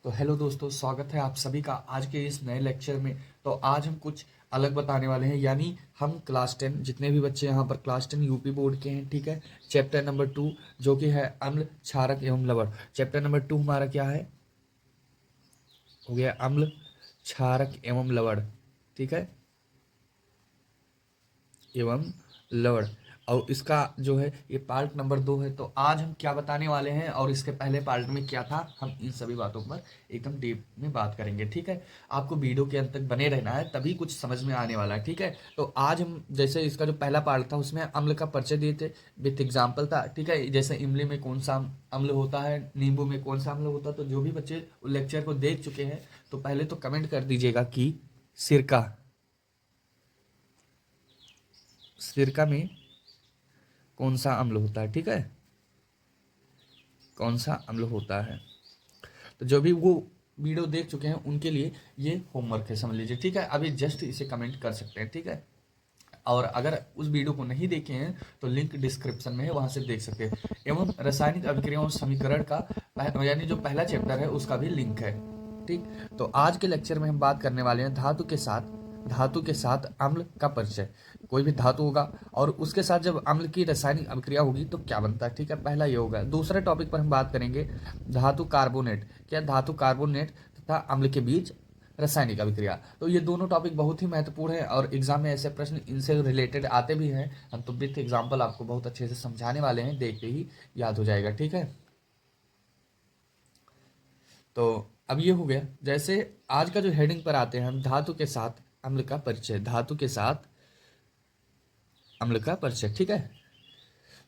तो हेलो दोस्तों, स्वागत है आप सभी का आज के इस नए लेक्चर में। तो आज हम कुछ अलग बताने वाले हैं, यानी हम क्लास 10 जितने भी बच्चे यहाँ पर क्लास 10 यूपी बोर्ड के हैं, ठीक है। चैप्टर नंबर 2 जो कि है अम्ल, क्षारक एवं लवण। चैप्टर नंबर 2 हमारा क्या है, हो गया अम्ल, क्षारक एवं लवण, ठीक है, एवं लवण। और इसका जो है ये पार्ट नंबर 2 है। तो आज हम क्या बताने वाले हैं और इसके पहले पार्ट में क्या था, हम इन सभी बातों पर एकदम डीप में बात करेंगे, ठीक है। आपको वीडियो के अंत तक बने रहना है, तभी कुछ समझ में आने वाला है, ठीक है। तो आज हम जैसे इसका जो पहला पार्ट था उसमें अम्ल का परिचय दिए थे, विथ एग्जाम्पल था, ठीक है। जैसे इमली में कौन सा अम्ल होता है, नींबू में कौन सा अम्ल होता है। तो जो भी बच्चे लेक्चर को देख चुके हैं तो पहले तो कमेंट कर दीजिएगा कि सिरका, सिरका में कौन सा अम्ल होता है, ठीक है, कौन सा अम्ल होता है। तो जो भी वो वीडियो देख चुके हैं उनके लिए ये होमवर्क है, समझ लीजिए, ठीक है। अभी जस्ट इसे कमेंट कर सकते हैं, ठीक है। और अगर उस वीडियो को नहीं देखे हैं तो लिंक डिस्क्रिप्शन में है, वहां से देख सकते हैं। एवं रासायनिक अभिक्रियाओं और समीकरण का यानी जो पहला चैप्टर है उसका भी लिंक है, ठीक। तो आज के लेक्चर में हम बात करने वाले हैं धातु के साथ अम्ल का परिचय। कोई भी धातु होगा और उसके साथ जब अम्ल की रासायनिक अभिक्रिया होगी तो क्या बनता है, ठीक है, पहला ये होगा। दूसरे टॉपिक पर हम बात करेंगे धातु कार्बोनेट, क्या धातु कार्बोनेट तथा अम्ल के बीच रासायनिक अभिक्रिया। तो ये दोनों टॉपिक बहुत ही महत्वपूर्ण है और एग्जाम में ऐसे प्रश्न इनसे रिलेटेड आते भी हैं। हम तो विथ एग्जाम्पल आपको बहुत अच्छे से समझाने वाले हैं, देखते ही याद हो जाएगा, ठीक है। तो अब ये हो गया। जैसे आज का जो हेडिंग पर आते हैं हम, धातु के साथ अम्ल का परिचय, धातु के साथ अम्ल का परिचय, ठीक है।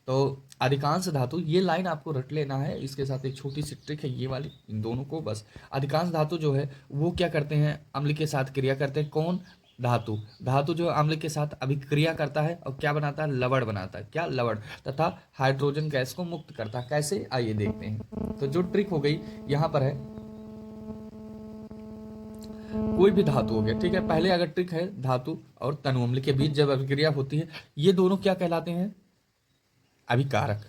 तो अधिकांश धातु, ये लाइन आपको रट लेना है, इसके साथ एक छोटी सी ट्रिक है ये वाली, इन दोनों को बस। अधिकांश धातु जो है वो क्या करते हैं, अम्ल के साथ क्रिया करते हैं। कौन, धातु, धातु जो अम्ल के साथ अभिक्रिया करता है और क्या बनाता है, लवण बनाता है, क्या, लवण, तथा हाइड्रोजन गैस को मुक्त करता है। कैसे, आइए देखते हैं। तो जो ट्रिक हो गई यहाँ पर है, कोई भी धातु हो गया, ठीक है। पहले अगर ट्रिक है, धातु और तनु अम्ल के बीच जब अभिक्रिया होती है, ये दोनों क्या कहलाते हैं, अभिकारक।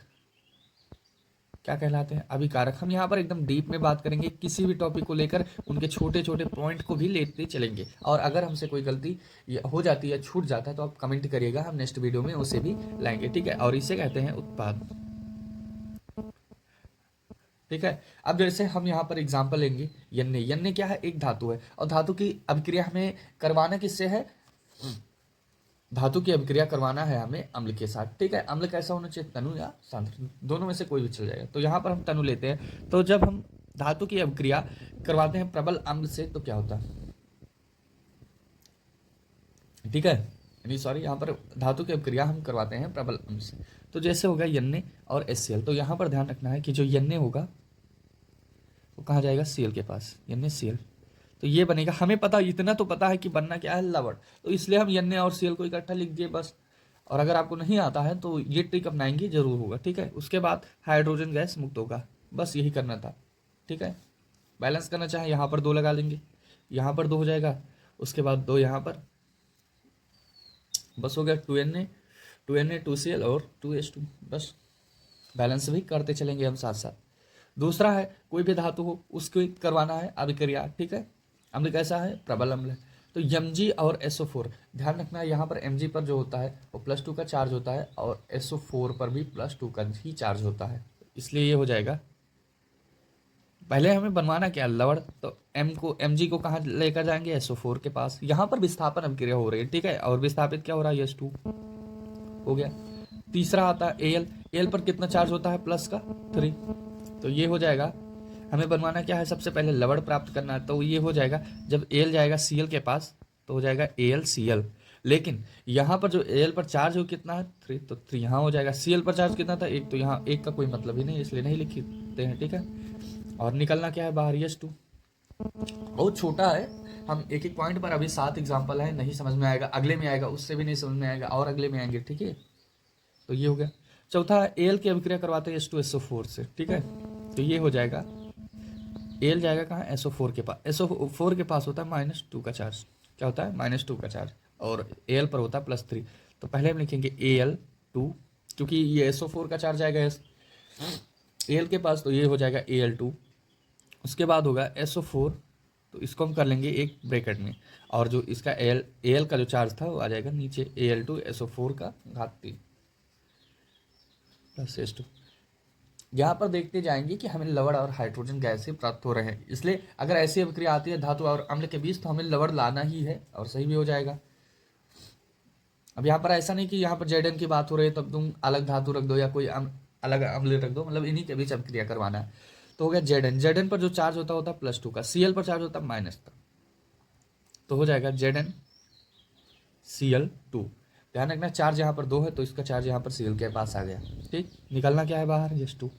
क्या कहलाते हैं, अभिकारक। हम यहाँ पर एकदम डीप में बात करेंगे, किसी भी टॉपिक को लेकर उनके छोटे छोटे पॉइंट को भी लेते चलेंगे। और अगर हमसे कोई गलती हो जाती है, छूट जाता है, तो आप कमेंट करिएगा, हम नेक्स्ट वीडियो में उसे भी लाएंगे, ठीक है। और इसे कहते हैं उत्पाद, ठीक है। अब जैसे हम यहाँ पर एग्जाम्पल लेंगे, यन्ने, यन्ने क्या है, एक धातु है और धातु की अभिक्रिया हमें करवाना किससे है, धातु की अभिक्रिया करवाना है हमें अम्ल के साथ, ठीक है। अम्ल कैसा होना चाहिए, तनु या सांद्र, दोनों में से कोई भी चल जाएगा। तो यहाँ पर हम तनु लेते हैं। तो जब हम धातु की अभिक्रिया करवाते हैं प्रबल अम्ल से तो क्या होता है, ठीक है, यानी सॉरी, यहाँ पर धातु की अभिक्रिया हम करवाते हैं प्रबल अम्ल से। तो जैसे होगा यन्ने और HCl। तो यहाँ पर ध्यान रखना है कि जो यन्ने होगा वो कहाँ जाएगा, Cl के पास, यन्ने Cl। तो ये बनेगा, हमें पता, इतना तो पता है कि बनना क्या है, लवण। तो इसलिए हम यन्ने और Cl को इकट्ठा लिख दिए बस। और अगर आपको नहीं आता है तो ये ट्रिक अपनाएंगे जरूर होगा, ठीक है। उसके बाद हाइड्रोजन गैस मुक्त होगा, बस यही करना था, ठीक है। बैलेंस करना चाहे यहाँ पर 2 लगा लेंगे, यहाँ पर 2 हो जाएगा, उसके बाद 2 यहाँ पर, बस हो गया 2Na 2Cl और 2H2, बस। बैलेंस भी करते चलेंगे हम साथ साथ। दूसरा है, कोई भी धातु हो उसको करवाना है अभिक्रिया, ठीक है। अम्ल कैसा है, प्रबल अम्ल है। तो Mg और SO4, ध्यान रखना है, यहाँ पर Mg पर जो होता है वो +2 का चार्ज होता है और SO4 पर भी +2 का ही चार्ज होता है, इसलिए ये हो जाएगा। पहले हमें बनवाना क्या, लवण। तो Mg को कहाँ लेकर जाएंगे, SO4 के पास। यहाँ पर विस्थापन अभिक्रिया हो रही है, ठीक है, और विस्थापित क्या हो रहा है, H2 हो गया। तीसरा आता है Al पर कितना चार्ज होता है, प्लस का 3। तो ये हो जाएगा, हमें बनवाना क्या है, सबसे पहले लवण प्राप्त करना है। तो ये हो जाएगा, जब Al जाएगा Cl के पास तो हो जाएगा AlCl। लेकिन यहाँ पर जो Al पर चार्ज हो कितना है, 3, तो 3 यहाँ हो जाएगा। Cl पर चार्ज कितना था, 1, तो यहाँ 1 का कोई मतलब ही नहीं, इसलिए नहीं लिखते हैं, ठीक है। और निकलना क्या है बाहर, H2, बहुत छोटा है। हम एक एक पॉइंट पर, अभी 7 एग्जाम्पल है, नहीं समझ में आएगा, अगले में आएगा, उससे भी नहीं समझ में आएगा, और अगले में आएंगे, ठीक है। तो ये हो गया। चौथा, Al की अभिक्रिया करवाते हैं H2SO4 से, ठीक है। तो ये हो जाएगा, Al जाएगा कहाँ, SO4 के पास। SO4 के पास होता है -2 का चार्ज, क्या होता है, -2 का चार्ज, और Al पर होता है +3। तो पहले हम लिखेंगे Al2, क्योंकि ये SO4 का चार्ज आएगा Al के पास, तो ये हो जाएगा Al2, उसके बाद होगा SO4, तो इसको हम कर लेंगे एक ब्रैकेट में, और जो इसका Al का जो चार्ज था वो आ जाएगा नीचे Al2SO4 का घात 3 प्लस H2। यहाँ पर देखते जाएंगे कि हमें लवण और हाइड्रोजन गैसें प्राप्त हो रहे हैं, इसलिए अगर ऐसी अभिक्रिया आती है धातु और अम्ल के बीच तो हमें लवण लाना ही है, और सही भी हो जाएगा। अब यहाँ पर ऐसा नहीं कि यहाँ पर Zn की बात हो रही है तब तुम अलग धातु रख दो या कोई अलग अम्ल रख दो, मतलब इन्हीं के बीच अभिक्रिया करवाना है। तो हो गया Zn पर जो चार्ज होता है +2 का, Cl पर चार्ज होता है माइनस का, तो हो जाएगा ZnCl2। ध्यान रखना चार्ज यहाँ पर 2 है तो इसका चार्ज यहाँ पर Cl के पास आ गया। ठीक, निकलना क्या है बाहर, H2।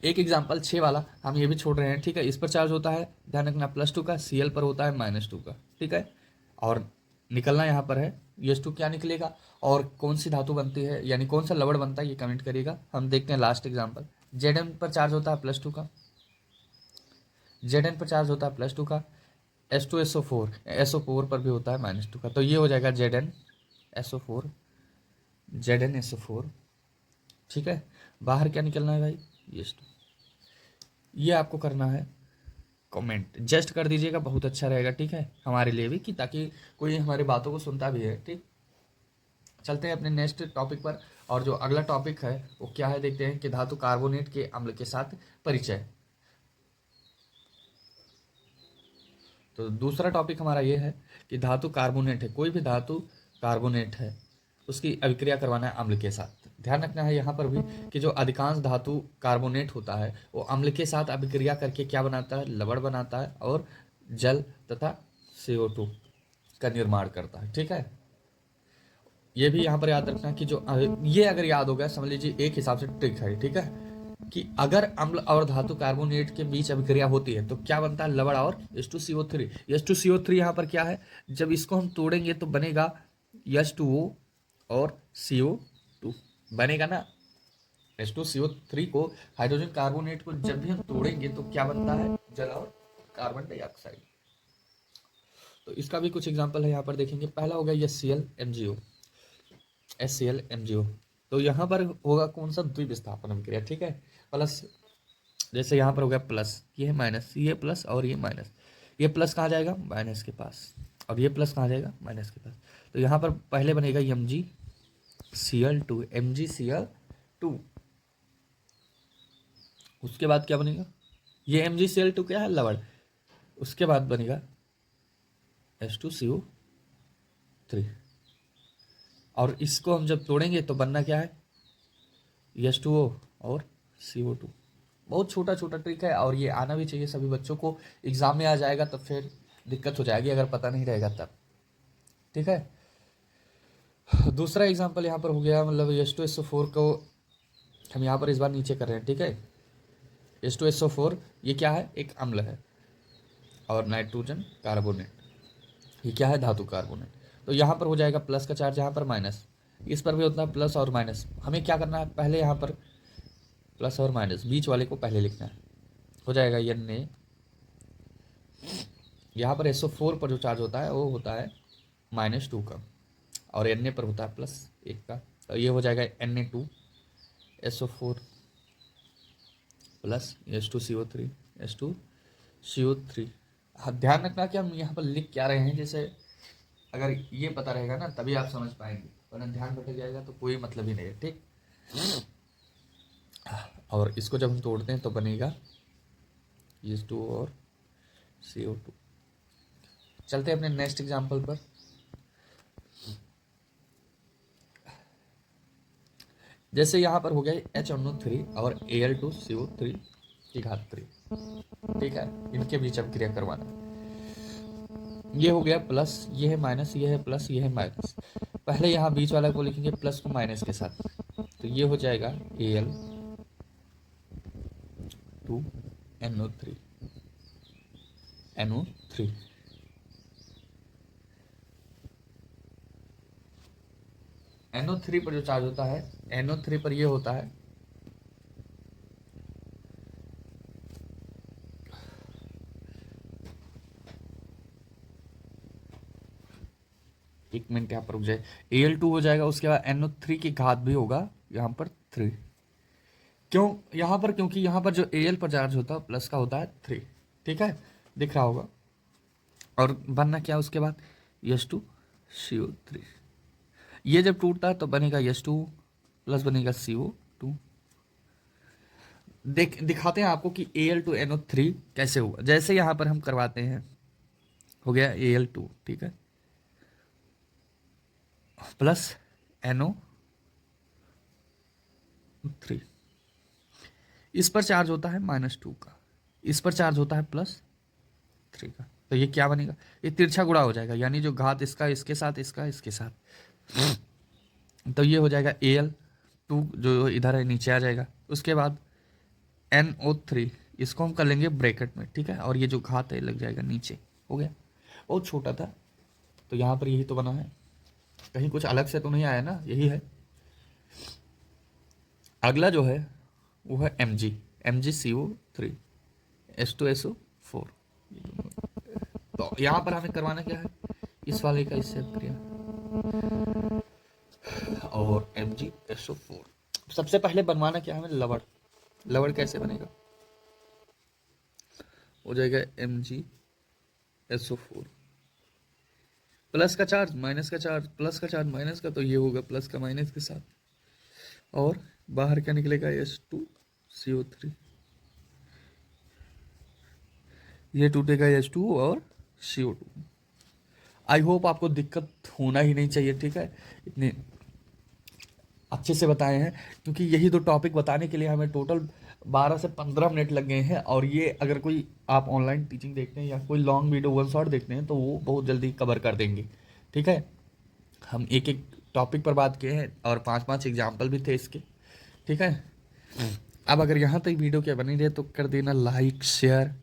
एक एग्जाम्पल 6 वाला हम ये भी छोड़ रहे हैं, ठीक है। इस पर चार्ज होता है, ध्यान रखना +2 का, Cl पर होता है -2 का, ठीक है। और निकलना यहाँ पर है H2। क्या निकलेगा और कौन सी धातु बनती है, यानी कौन सा लवण बनता है, ये कमेंट करिएगा। हम देखते हैं लास्ट एग्जाम्पल। Zn पर चार्ज होता है +2 का, Zn पर चार्ज होता है +2 का, H2SO4 SO4 पर भी होता है -2 का, तो ये हो जाएगा ZnSO4, ZnSO4, ठीक है। बाहर क्या निकलना है भाई, H2। ये आपको करना है कमेंट, जस्ट कर दीजिएगा, बहुत अच्छा रहेगा, ठीक है, हमारे लिए भी, कि ताकि कोई हमारी बातों को सुनता भी है। ठीक, चलते हैं अपने नेक्स्ट टॉपिक पर। और जो अगला टॉपिक है वो क्या है, देखते हैं कि धातु कार्बोनेट के अम्ल के साथ परिचय। तो दूसरा टॉपिक हमारा ये है कि धातु कार्बोनेट है, कोई भी धातु कार्बोनेट है उसकी अभिक्रिया करवाना है अम्ल के साथ। ध्यान रखना है यहाँ पर भी कि जो अधिकांश धातु कार्बोनेट होता है वो अम्ल के साथ अभिक्रिया करके क्या बनाता है, लवण बनाता है और जल तथा CO2 का निर्माण करता है, ठीक है। ये भी यहाँ पर याद रखना कि जो ये अगर याद हो गया समझ लीजिए एक हिसाब से ट्रिक है, ठीक है, कि अगर अम्ल और धातु कार्बोनेट के बीच अभिक्रिया होती है तो क्या बनता है, लवण और H2CO3। H2CO3 यहाँ पर क्या है, जब इसको हम तोड़ेंगे तो बनेगा H2O और CO2 बनेगा ना। H2CO3 को, हाइड्रोजन कार्बोनेट को जब भी हम तोड़ेंगे तो क्या बनता है, जल और कार्बन डाइऑक्साइड। तो इसका भी कुछ एग्जाम्पल है, यहाँ पर देखेंगे। पहला हो गया HCl MgO। तो यहाँ पर होगा कौन सा, द्विविस्थापन अभिक्रिया, ठीक है। प्लस, जैसे यहाँ पर हो गया प्लस, ये है माइनस, ये प्लस और ये माइनस, ये प्लस कहाँ जाएगा, माइनस के पास, और ये प्लस कहाँ जाएगा, माइनस के पास। तो यहाँ पर पहले बनेगा MgCl2, उसके बाद क्या बनेगा, ये MgCl2 क्या है, लवण, उसके बाद बनेगा H2CO3, और इसको हम जब तोड़ेंगे तो बनना क्या है, H2O और CO2। बहुत छोटा छोटा ट्रिक है और ये आना भी चाहिए सभी बच्चों को, एग्जाम में आ जाएगा तो फिर दिक्कत हो जाएगी अगर पता नहीं रहेगा तब, ठीक है। दूसरा एग्जांपल यहाँ पर हो गया, मतलब H2SO4 को हम यहाँ पर इस बार नीचे कर रहे हैं, ठीक है। H2SO4 ये क्या है, एक अम्ल है, और नाइट्रोजन कार्बोनेट ये क्या है, धातु कार्बोनेट। तो यहाँ पर हो जाएगा प्लस का चार्ज, यहाँ पर माइनस, इस पर भी होता है प्लस और माइनस। हमें क्या करना है, पहले यहाँ पर प्लस और माइनस बीच वाले को पहले लिखना है, हो जाएगा Na। यहाँ पर SO4 पर जो चार्ज होता है वो होता है -2 का, और Na पर होता है +1 का, तो ये हो जाएगा Na2SO4 प्लस H2CO3। हाँ, ध्यान रखना कि हम यहाँ पर लिख क्या रहे हैं, जैसे अगर ये पता रहेगा ना तभी आप समझ पाएंगे, वरना ध्यान भटक जाएगा तो कोई मतलब ही नहीं है, ठीक। और इसको जब हम तोड़ते हैं तो बनेगा H2 और CO2। चलते हैं अपने नेक्स्ट एग्जांपल पर। जैसे यहाँ पर हो गया HNO3 और Al2CO3 की घात 3, ठीक है, इनके बीच अब क्रिया करवाना। ये हो गया प्लस, ये है माइनस, ये है प्लस, ये है माइनस। पहले यहाँ बीच वाला को लिखेंगे प्लस को माइनस के साथ, तो ये हो जाएगा Al2NO3 NO3। NO3 पर जो चार्ज होता है, NO3 पर ये होता है एक मिनट, यहाँ पर रुक जाए, Al2 हो जाएगा, उसके बाद NO3 की घात भी होगा यहाँ पर 3, क्यों यहाँ पर, क्योंकि यहाँ पर जो Al पर चार्ज होता है प्लस का होता है 3, ठीक है, दिख रहा होगा। और बनना क्या उसके बाद, H2CO3। ये जब टूटता है तो बनेगा H2 प्लस बनेगा CO2। दिखाते हैं आपको कि Al2NO3 कैसे हुआ। जैसे यहाँ पर हम करवाते हैं, हो गया Al2, ठीक है, प्लस NO3। इस पर चार्ज होता है -2 का, इस पर चार्ज होता है +3 का, तो ये क्या बनेगा, ये तिरछा गुणा हो जाएगा, यानी जो घात इसका इसके साथ, इसका इसके साथ, तो ये हो जाएगा Al2 जो इधर है नीचे आ जाएगा। उसके बाद NO3, इसको हम कर लेंगे ब्रैकेट में, ठीक है, और ये जो घात है लग जाएगा नीचे। हो गया, बहुत छोटा था, तो यहाँ पर यही तो बना है, कहीं कुछ अलग से तो नहीं आया ना, यही है। अगला जो है वो है MgCO3 H2SO4। तो यहाँ पर हमें करवाना क्या है, इस वाले का इससे क्रिया और MgSO4। सबसे पहले बनवाना क्या है हमें, लवड़। लवड़ कैसे बनेगा, हो जाएगा MgSO4, प्लस का चार्ज माइनस का चार्ज, प्लस का चार्ज माइनस का, तो ये होगा प्लस का माइनस के साथ, और बाहर क्या निकलेगा H2CO3, ये टूटेगा H2 और CO2। आई होप आपको दिक्कत होना ही नहीं चाहिए, ठीक है, इतने अच्छे से बताए हैं, क्योंकि यही दो टॉपिक बताने के लिए हमें टोटल 12 से 15 मिनट लग गए हैं। और ये अगर कोई आप ऑनलाइन टीचिंग देखते हैं या कोई लॉन्ग वीडियो वन शॉट देखते हैं तो वो बहुत जल्दी कवर कर देंगे, ठीक है। हम एक एक टॉपिक पर बात किए हैं और 5-5 एग्जाम्पल भी थे इसके, ठीक है। अब अगर यहाँ तक वीडियो क्या बनी रहे तो कर देना like share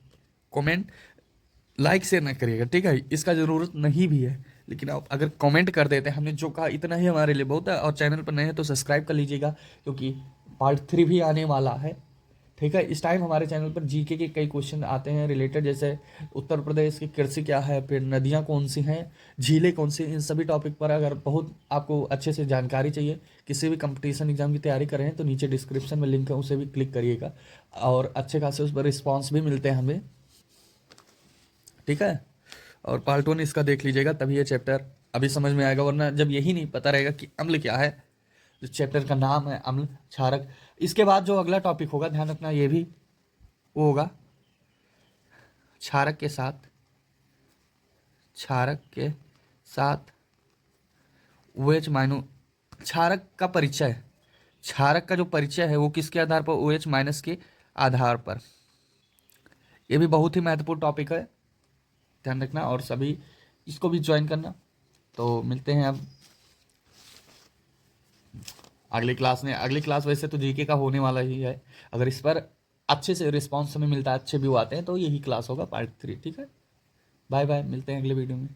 comment. Like share ना करिएगा, ठीक है, इसका ज़रूरत नहीं भी है, लेकिन आप अगर कमेंट कर देते हैं, हमने जो कहा इतना ही हमारे लिए बहुत है। और चैनल पर नए हैं तो सब्सक्राइब कर लीजिएगा, क्योंकि पार्ट 3 भी आने वाला है, ठीक है। इस टाइम हमारे चैनल पर जीके के कई क्वेश्चन आते हैं रिलेटेड, जैसे उत्तर प्रदेश की कृषि क्या है, फिर नदियाँ कौन सी हैं, झीलें कौन सी, इन सभी टॉपिक पर अगर बहुत आपको अच्छे से जानकारी चाहिए, किसी भी कंपटीशन एग्जाम की तैयारी कर रहे हैं तो नीचे डिस्क्रिप्शन में लिंक है, उसे भी क्लिक करिएगा, और अच्छे खासे उस पर रिस्पॉन्स भी मिलते हैं हमें, ठीक है। और पार्ट 1 इसका देख लीजिएगा, तभी ये चैप्टर अभी समझ में आएगा, वरना जब यही नहीं पता रहेगा कि अम्ल क्या है, जो चैप्टर का नाम है अम्ल क्षारक। इसके बाद जो अगला टॉपिक होगा, ध्यान रखना, ये भी वो होगा क्षारक के साथ, क्षारक के साथ OH माइनस, क्षारक का परिचय, क्षारक का जो परिचय है वो किसके आधार पर, OH माइनस के आधार पर। ये भी बहुत ही महत्वपूर्ण टॉपिक है, ध्यान रखना, और सभी इसको भी ज्वाइन करना। तो मिलते हैं अब अगली क्लास में। अगली क्लास वैसे तो जीके का होने वाला ही है, अगर इस पर अच्छे से रिस्पॉन्स हमें मिलता है, अच्छे व्यू आते हैं, तो यही क्लास होगा पार्ट 3, ठीक है। बाय बाय, मिलते हैं अगले वीडियो में।